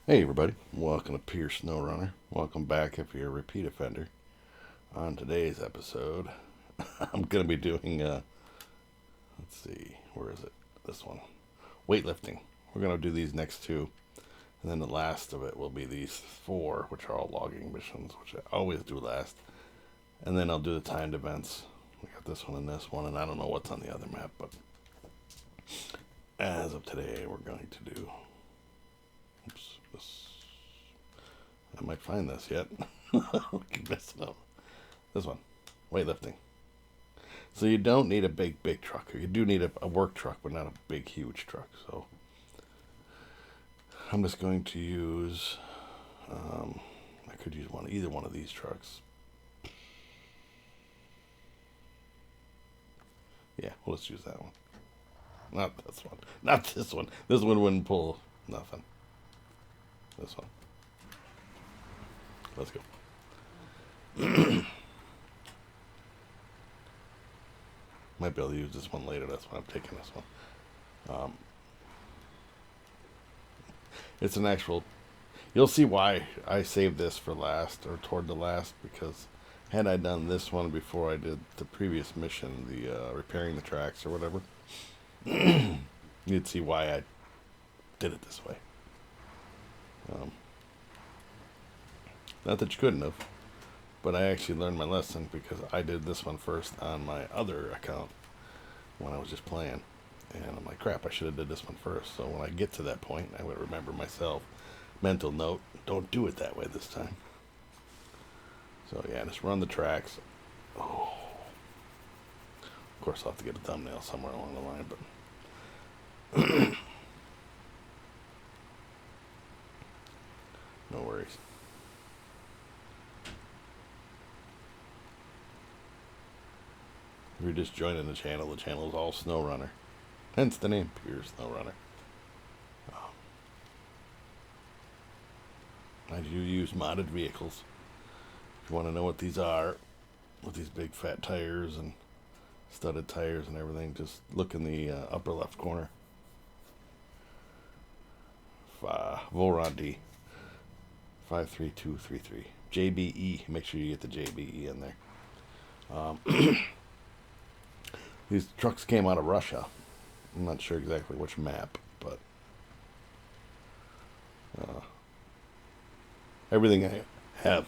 Hey everybody, welcome to Pierce Snowrunner. Welcome back if you're a repeat offender. On today's episode, I'm going to be doing, let's see, where is it? This one. Weightlifting. We're going to do these next two, and then the last of it will be these four, which are all logging missions, which I always do last. And then I'll do the timed events. We got this one and this one, and I don't know what's on the other map, but as of today, we're going to do, oops, this. I might find this yet. Keep messing up. This one, weightlifting. So you don't need a big truck. You do need a work truck, but not a big, huge truck. So I'm just going to use. I could use either one of these trucks. Yeah, well, let's use that one. Not this one. Not this one. This one wouldn't pull nothing. This one. Let's go. Might be able to use this one later. That's why I'm taking this one. It's an actual. You'll see why I saved this for last or toward the last, because had I done this one before I did the previous mission, the repairing the tracks or whatever, you'd see why I did it this way. Not that you couldn't have, but I actually learned my lesson because I did this one first on my other account when I was just playing. And I'm like, crap, I should have did this one first. So when I get to that point, I would remember myself. Mental note, don't do it that way this time. So yeah, just run the tracks. Oh. Of course, I'll have to get a thumbnail somewhere along the line, but no worries. If you're just joining the channel is all Snowrunner. Hence the name, Pure Snowrunner. I do use modded vehicles. If you want to know what these are, with these big fat tires and studded tires and everything, just look in the upper left corner. Voron D 53233 JBE. Make sure you get the JBE in there. These trucks came out of Russia. I'm not sure exactly which map, but everything I have,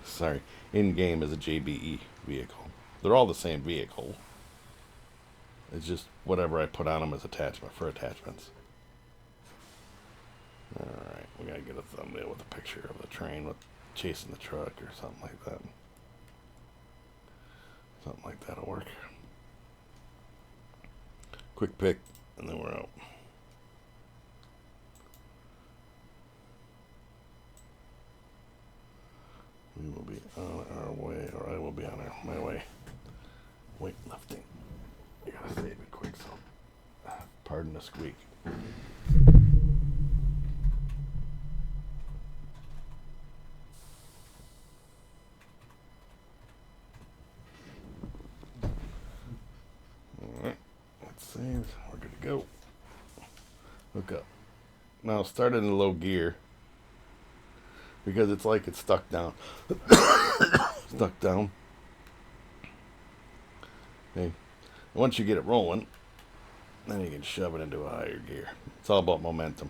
sorry, in game is a JBE vehicle. They're all the same vehicle. It's just whatever I put on them as attachment for attachments. Alright, we gotta get a thumbnail with a picture of the train with chasing the truck or something like that. Something like that'll work. Quick pick, and then we're out. We will be on our way, or I will be on my way. Weightlifting. I gotta save it quick, so pardon the squeak. Alright, that's saved. We're good to go. Hook up. Now start it in low gear, because it's like it's stuck down. Stuck down. Okay. Once you get it rolling, then you can shove it into a higher gear. It's all about momentum.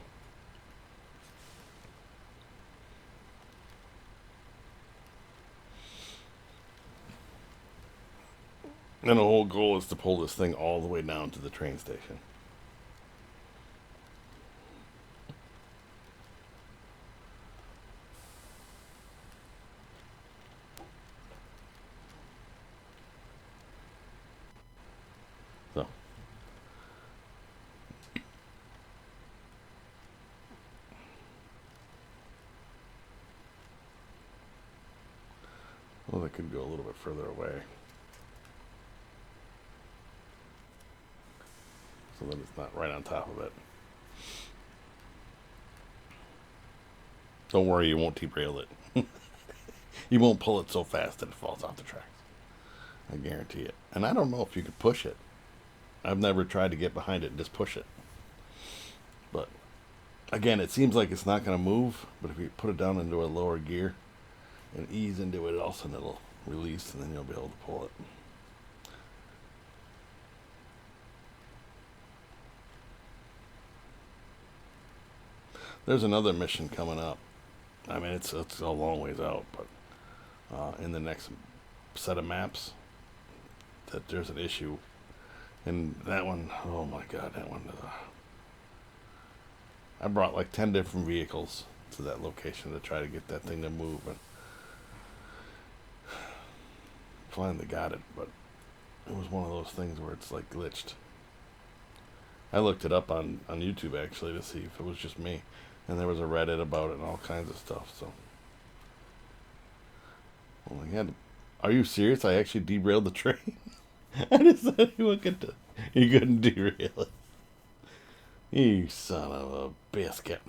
And the whole goal is to pull this thing all the way down to the train station. So. Well, they could go a little bit further away. So that it's not right on top of it. Don't worry, you won't derail it. You won't pull it so fast that it falls off the tracks. I guarantee it. And I don't know if you could push it. I've never tried to get behind it and just push it. But Again, it seems like it's not going to move, but if you put it down into a lower gear and ease into it, all of a sudden it'll release, and then you'll be able to pull it. There's another mission coming up. I mean, it's a long ways out, but in the next set of maps, that there's an issue. And that one, oh my god, that one. I brought like 10 different vehicles to that location to try to get that thing to move, and finally got it, but it was one of those things where it's like glitched. I looked it up on YouTube actually to see if it was just me, and there was a Reddit about it and all kinds of stuff. So, well, I had. Are you serious? I actually derailed the train. I just thought you couldn't derail it. You son of a biscuit.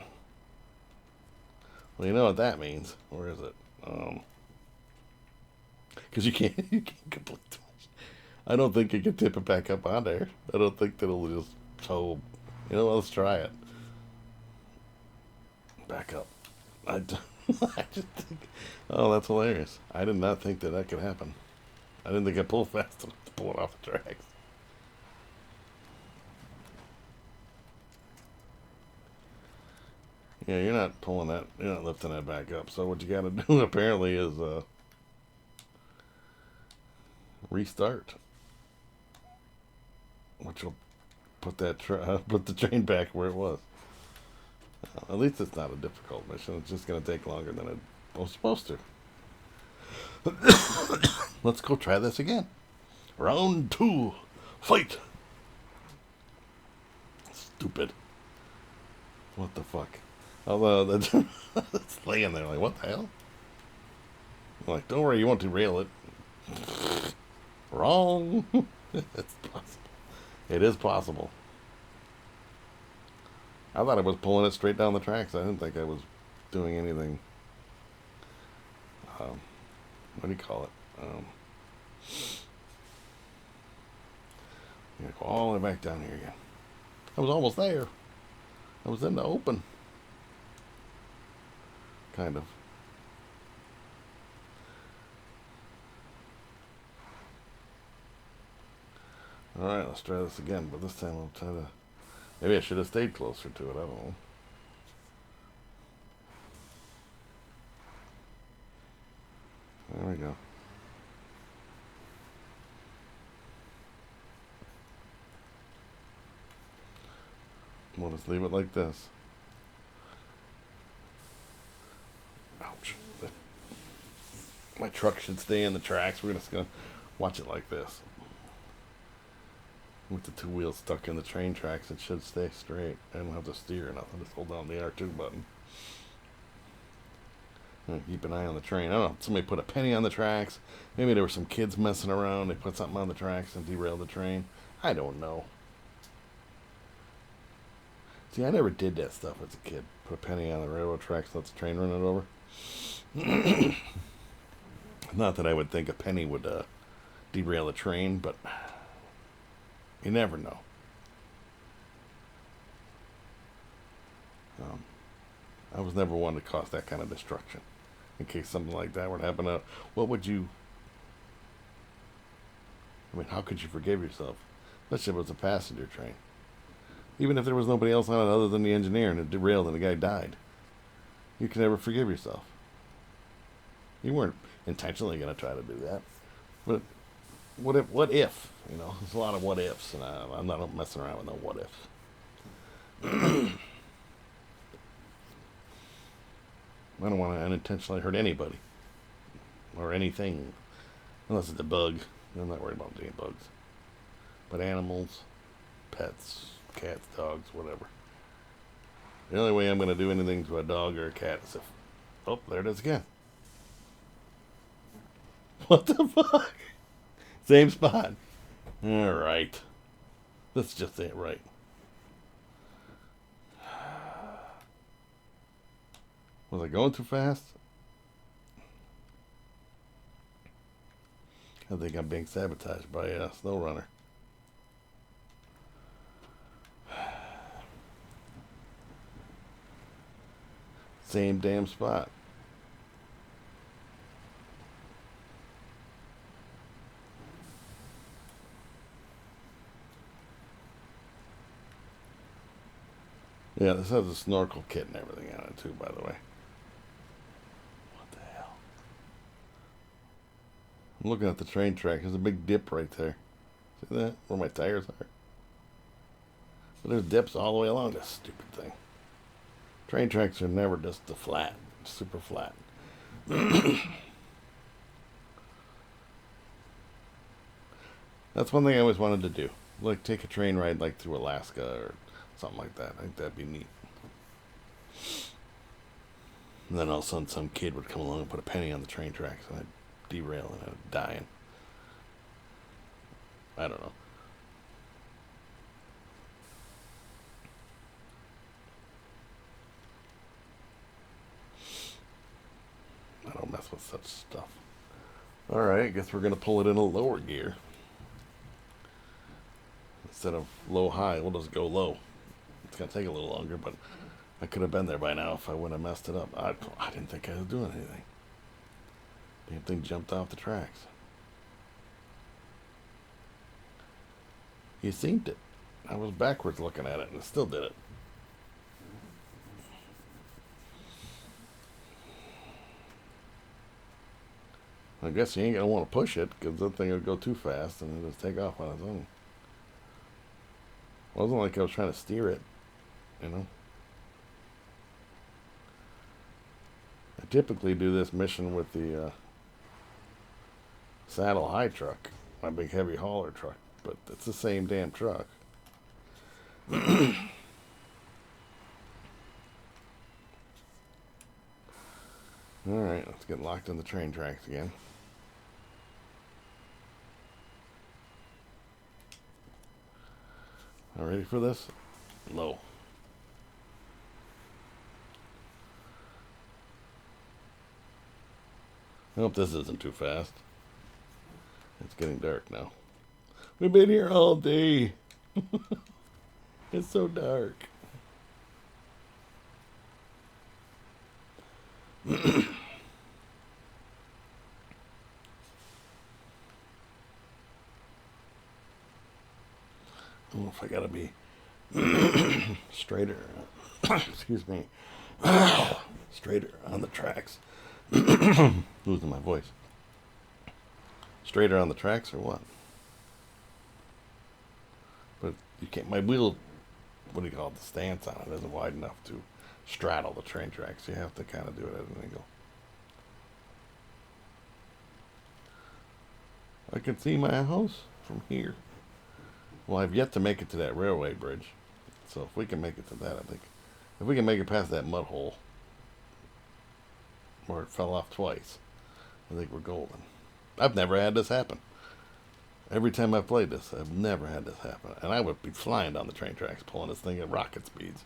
Well, you know what that means. Where is it? Because you can't complete too much. I don't think you can tip it back up on there. I don't think that it'll just so. You know, let's try it. Back up. I just think. Oh, that's hilarious. I did not think that could happen. I didn't think I pulled fast enough to pull it off the tracks. Yeah, you're not pulling that. You're not lifting that back up. So what you got to do apparently is restart, which will put that put the train back where it was. At least it's not a difficult mission. It's just going to take longer than it was supposed to. Let's go try this again. Round 2, fight. Stupid. What the fuck? Although it's laying there like, what the hell? I'm like, don't worry, you won't derail it. Wrong. It's possible. It is possible. I thought I was pulling it straight down the tracks. I didn't think I was doing anything. What do you call it? I'm gonna go all the way back down here again. I was almost there. I was in the open. Kind of. Alright, let's try this again, but this time I'll try to... Maybe I should have stayed closer to it, I don't know. There we go. We'll just leave it like this. Ouch. My truck should stay in the tracks. We're just going to watch it like this. With the two wheels stuck in the train tracks, it should stay straight. I don't have to steer or nothing. Just hold down the R2 button. And keep an eye on the train. I don't know. Somebody put a penny on the tracks. Maybe there were some kids messing around. They put something on the tracks and derailed the train. I don't know. See, I never did that stuff as a kid. Put a penny on the railroad tracks, let the train run it over. Not that I would think a penny would derail a train, but you never know. I was never one to cause that kind of destruction. In case something like that were to happen, what would you... I mean, how could you forgive yourself? Especially if it was a passenger train. Even if there was nobody else on it other than the engineer and it derailed and the guy died. You can never forgive yourself. You weren't intentionally going to try to do that. But what if? You know, there's a lot of what ifs, and I'm not messing around with no what ifs. I don't want to unintentionally hurt anybody. Or anything. Unless it's a bug. I'm not worried about any bugs. But animals, pets, cats, dogs, whatever. The only way I'm going to do anything to a dog or a cat is if... Oh, there it is again. What the fuck? Same spot. Alright. Let's just say it right. Was I going too fast? I think I'm being sabotaged by a Snowrunner. Same damn spot. Yeah, this has a snorkel kit and everything on it too, by the way. What the hell? I'm looking at the train track. There's a big dip right there. See that? Where my tires are? But there's dips all the way along this stupid thing. Train tracks are never just the flat, super flat. That's one thing I always wanted to do. Like take a train ride like through Alaska or something like that. I think that'd be neat. And then all of a sudden some kid would come along and put a penny on the train tracks and I'd derail and I'd die. I don't know. I don't mess with such stuff. Alright, I guess we're going to pull it in a lower gear. Instead of low-high, we'll just go low. It's going to take a little longer, but I could have been there by now if I wouldn't have messed it up. I didn't think I was doing anything. Damn thing jumped off the tracks. You seen it. I was backwards looking at it and it still did it. I guess you ain't going to want to push it because that thing would go too fast and it'll just take off on its own. It wasn't like I was trying to steer it, you know. I typically do this mission with the saddle high truck, my big heavy hauler truck, but it's the same damn truck. Alright, let's get locked in the train tracks again. All ready for this? Low. I hope this isn't too fast. It's getting dark now. We've been here all day. It's so dark. I don't know if I gotta be straighter. Excuse me. Straighter on the tracks. Losing my voice. Straighter on the tracks or what? But you can't. My wheel, what do you call it? The stance on it isn't wide enough to straddle the train tracks. You have to kind of do it at an angle. I can see my house from here. Well, I've yet to make it to that railway bridge. So if we can make it to that, I think. If we can make it past that mud hole, where it fell off twice, I think we're golden. I've never had this happen. Every time I've played this, I've never had this happen. And I would be flying down the train tracks, pulling this thing at rocket speeds.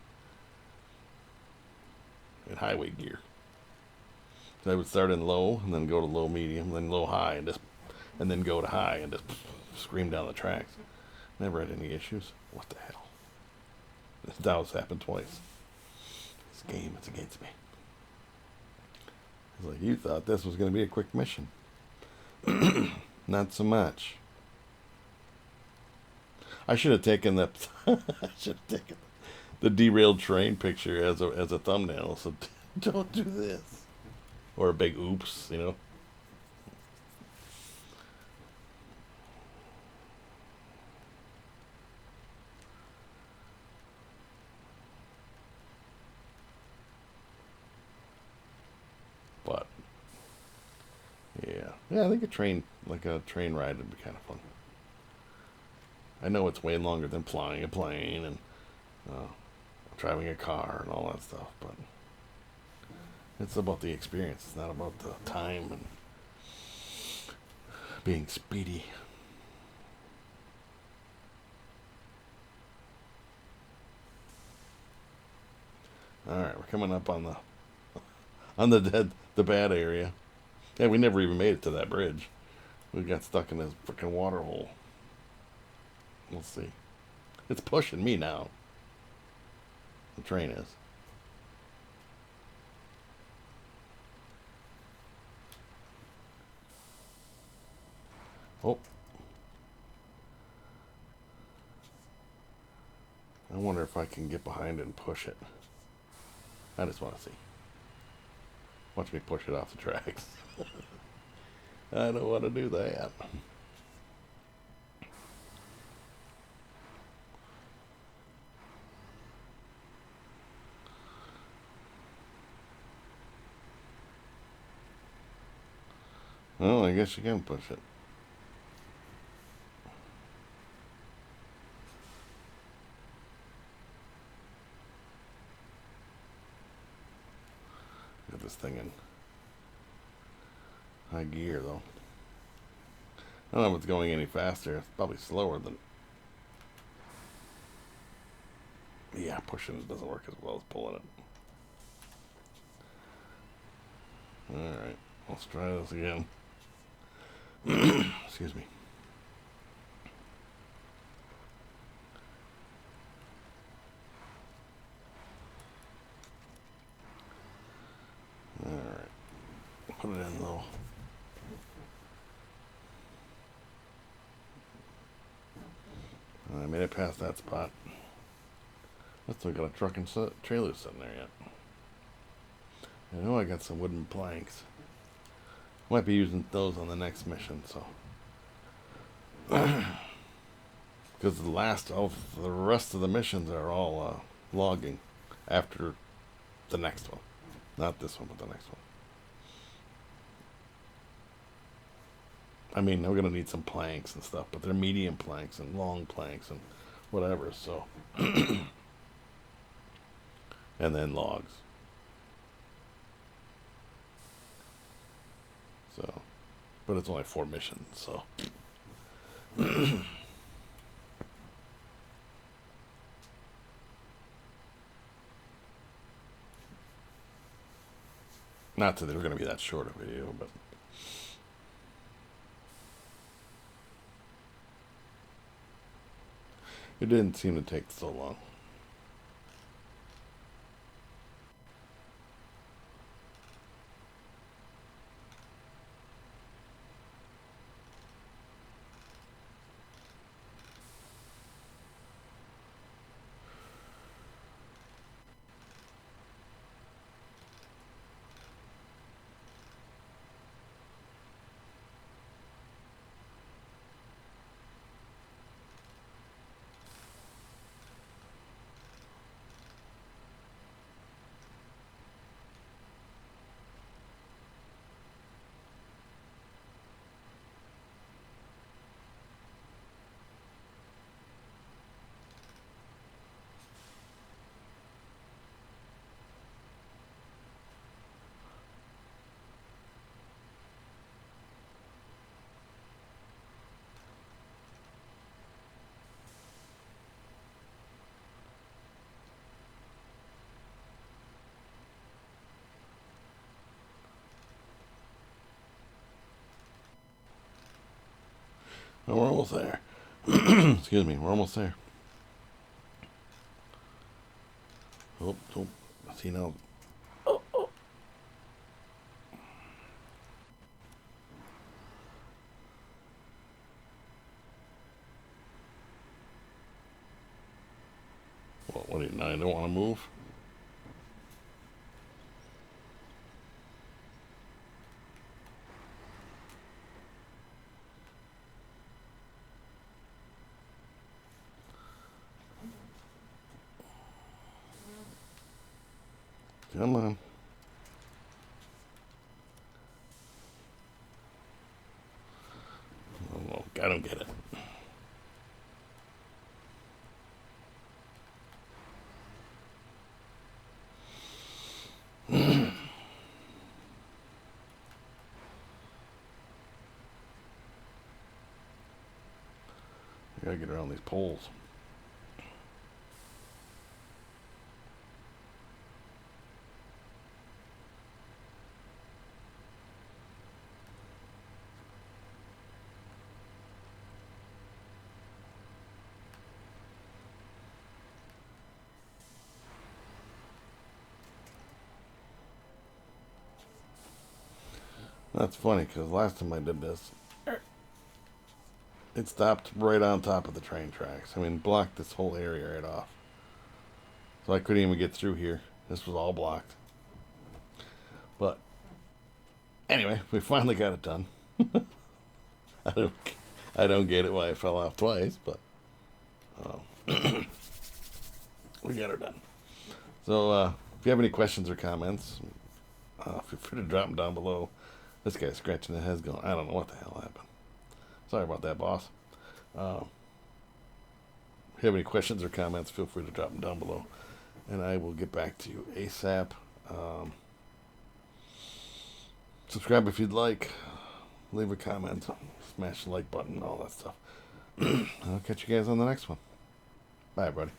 In highway gear. So I would start in low, and then go to low medium, then low high, and then go to high, and just scream down the tracks. Never had any issues. What the hell? This dow's happened twice. This game is against me. It's like, you thought this was going to be a quick mission. Not so much. I should have taken the the derailed train picture as a thumbnail. So don't do this. Or a big oops, you know. But yeah, I think a train ride would be kind of fun. I know it's way longer than flying a plane and driving a car and all that stuff, but it's about the experience. It's not about the time and being speedy. All right, we're coming up on the bad area. Yeah, we never even made it to that bridge. We got stuck in this freaking water hole. We'll see. It's pushing me now. The train is. Oh. I wonder if I can get behind it and push it. I just want to see. Watch me push it off the tracks. I don't want to do that. Well, I guess you can push it. Get this thing in high gear, though. I don't know if it's going any faster. It's probably slower than... Yeah, pushing it doesn't work as well as pulling it. Alright, let's try this again. Excuse me. Alright, put it in though. I made it past that spot. I still got a truck and trailer sitting there yet. I know I got some wooden planks. Might be using those on the next mission, so. Because the rest of the missions are all logging after the next one. Not this one, but the next one. I mean, we're going to need some planks and stuff, but they're medium planks and long planks and whatever, so. And then logs. So, but it's only 4 missions, so. Not that they're going to be that short a video, but. It didn't seem to take so long. Oh, we're almost there. Excuse me, we're almost there. Oh, see now. Oh. Well, what do you, now you don't want to move? Come on. Oh, I don't get it. I gotta get around these poles. That's funny because last time I did this, it stopped right on top of the train tracks. I mean, blocked this whole area right off. So I couldn't even get through here. This was all blocked. But anyway, we finally got it done. I don't, I don't get it why I fell off twice, but we got her done. So if you have any questions or comments, feel free to drop them down below. This guy's scratching his head going, I don't know what the hell happened. Sorry about that, boss. If you have any questions or comments, feel free to drop them down below. And I will get back to you ASAP. Subscribe if you'd like. Leave a comment. Smash the like button, all that stuff. I'll catch you guys on the next one. Bye, everybody.